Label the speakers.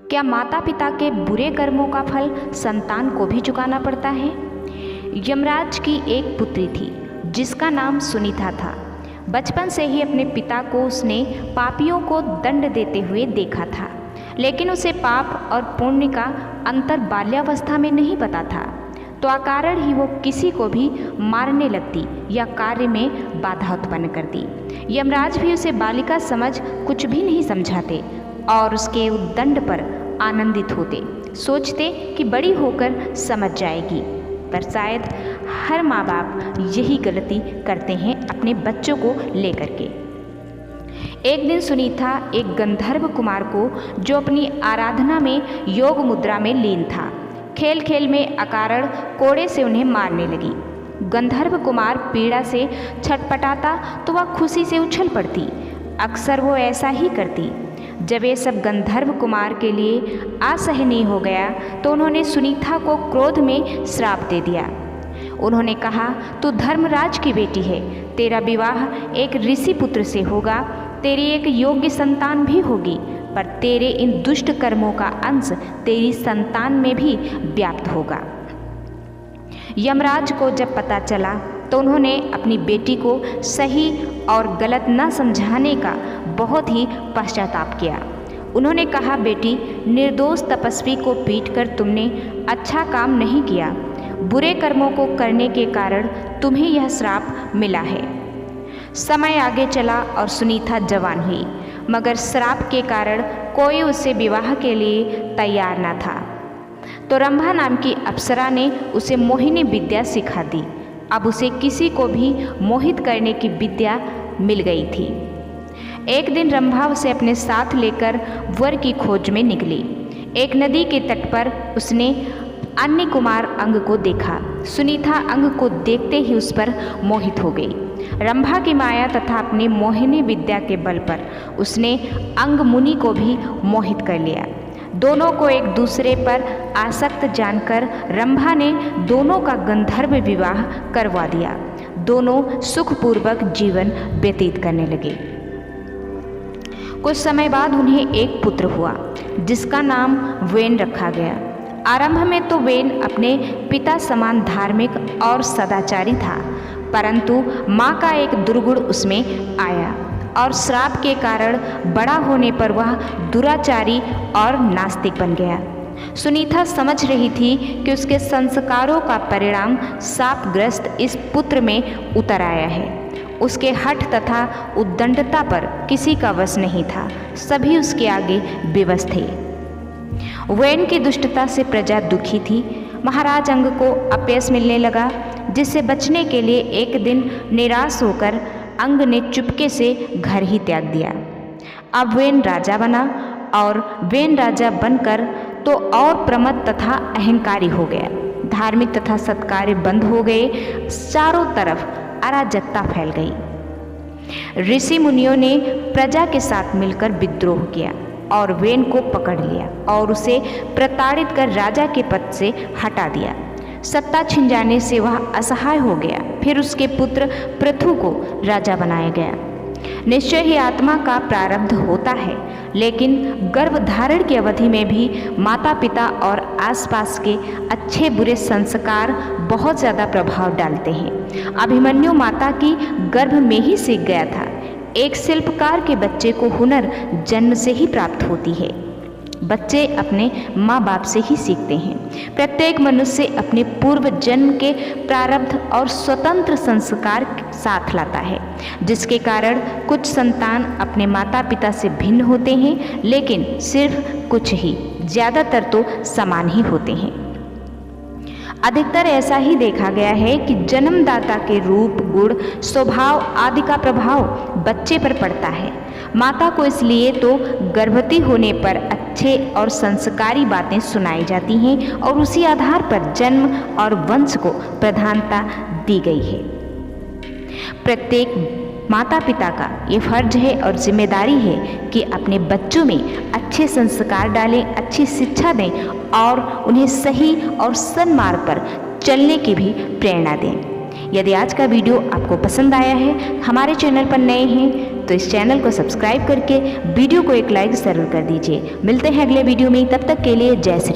Speaker 1: क्या माता पिता के बुरे कर्मों का फल संतान को भी चुकाना पड़ता है? यमराज की एक पुत्री थी जिसका नाम सुनीता था। बचपन से ही अपने पिता को उसने पापियों को दंड देते हुए देखा था, लेकिन उसे पाप और पुण्य का अंतर बाल्यावस्था में नहीं पता था, तो अकारण ही वो किसी को भी मारने लगती या कार्य में बाधा उत्पन्न करती। यमराज भी उसे बालिका समझ कुछ भी नहीं समझाते और उसके उद्दंड पर आनंदित होते, सोचते कि बड़ी होकर समझ जाएगी। पर शायद हर माँ बाप यही गलती करते हैं अपने बच्चों को लेकर के। एक दिन सुनीता एक गंधर्व कुमार को, जो अपनी आराधना में योग मुद्रा में लीन था, खेल खेल में अकारण कोड़े से उन्हें मारने लगी। गंधर्व कुमार पीड़ा से छटपटाता तो वह खुशी से उछल पड़ती। अक्सर वो ऐसा ही करती। जब ये सब गंधर्व कुमार के लिए असहनीय हो गया तो उन्होंने सुनीता को क्रोध में श्राप दे दिया। उन्होंने कहा, तू धर्मराज की बेटी है, तेरा विवाह एक ऋषि पुत्र से होगा, तेरी एक योग्य संतान भी होगी, पर तेरे इन दुष्ट कर्मों का अंश तेरी संतान में भी व्याप्त होगा। यमराज को जब पता चला तो उन्होंने अपनी बेटी को सही और गलत न समझाने का बहुत ही पश्चाताप किया। उन्होंने कहा, बेटी, निर्दोष तपस्वी को पीटकर तुमने अच्छा काम नहीं किया। बुरे कर्मों को करने के कारण तुम्हें यह श्राप मिला है। समय आगे चला और सुनीता जवान हुई, मगर श्राप के कारण कोई उसे विवाह के लिए तैयार न था। तो रंभा नाम की अप्सरा ने उसे मोहिनी विद्या सिखा दी। अब उसे किसी को भी मोहित करने की विद्या मिल गई थी। एक दिन रंभा उसे अपने साथ लेकर वर की खोज में निकली। एक नदी के तट पर उसने अन्य कुमार अंग को देखा। सुनीता अंग को देखते ही उस पर मोहित हो गई। रंभा की माया तथा अपनी मोहिनी विद्या के बल पर उसने अंग मुनि को भी मोहित कर लिया। दोनों को एक दूसरे पर आसक्त जानकर रंभा ने दोनों का गंधर्व विवाह करवा दिया। दोनों सुखपूर्वक जीवन व्यतीत करने लगे। कुछ समय बाद उन्हें एक पुत्र हुआ जिसका नाम वेन रखा गया। आरंभ में तो वेन अपने पिता समान धार्मिक और सदाचारी था, परंतु माँ का एक दुर्गुण उसमें आया और श्राप के कारण बड़ा होने पर वह दुराचारी और नास्तिक बन गया। सुनीता समझ रही थी कि उसके संस्कारों का परिणाम शापग्रस्त इस पुत्र में उतर आया है। उसके हठ तथा उद्दंडता पर किसी का वश नहीं था, सभी उसके आगे विवश थे। वेन की दुष्टता से प्रजा दुखी थी। महाराज अंग को अपयश मिलने लगा, जिससे बचने के लिए एक दिन निराश होकर अंग ने चुपके से घर ही त्याग दिया। अब वेन राजा बना और वेन राजा बनकर तो और प्रमत्त तथा अहंकारी हो गया। धार्मिक तथा सत्कार्य बंद हो गए। चारों तरफ अराजकता फैल गई। ऋषि मुनियों ने प्रजा के साथ मिलकर विद्रोह किया और वेन को पकड़ लिया और उसे प्रताड़ित कर राजा के पद से हटा दिया। सत्ता छिन जाने से वह असहाय हो गया। फिर उसके पुत्र पृथु को राजा बनाया गया। निश्चय ही आत्मा का प्रारब्ध होता है, लेकिन गर्भधारण की अवधि में भी माता पिता और आसपास के अच्छे बुरे संस्कार बहुत ज़्यादा प्रभाव डालते हैं। अभिमन्यु माता की गर्भ में ही सीख गया था। एक शिल्पकार के बच्चे को हुनर जन्म से ही प्राप्त होती है। बच्चे अपने माँ बाप से ही सीखते हैं। प्रत्येक मनुष्य अपने पूर्व जन्म के प्रारब्ध और स्वतंत्र संस्कार साथ लाता है, जिसके कारण कुछ संतान अपने माता पिता से भिन्न होते हैं, लेकिन सिर्फ कुछ ही, ज़्यादातर तो समान ही होते हैं। अधिकतर ऐसा ही देखा गया है कि जन्मदाता के रूप, गुण, स्वभाव आदि का प्रभाव बच्चे पर पड़ता है। माता को इसलिए तो गर्भवती होने पर अच्छे और संस्कारी बातें सुनाई जाती हैं और उसी आधार पर जन्म और वंश को प्रधानता दी गई है। प्रत्येक माता पिता का ये फर्ज है और जिम्मेदारी है कि अपने बच्चों में अच्छे संस्कार डालें, अच्छी शिक्षा दें और उन्हें सही और सन्मार्ग पर चलने की भी प्रेरणा दें। यदि आज का वीडियो आपको पसंद आया है, हमारे चैनल पर नए हैं तो इस चैनल को सब्सक्राइब करके वीडियो को एक लाइक ज़रूर कर दीजिए। मिलते हैं अगले वीडियो में, तब तक के लिए जय श्री।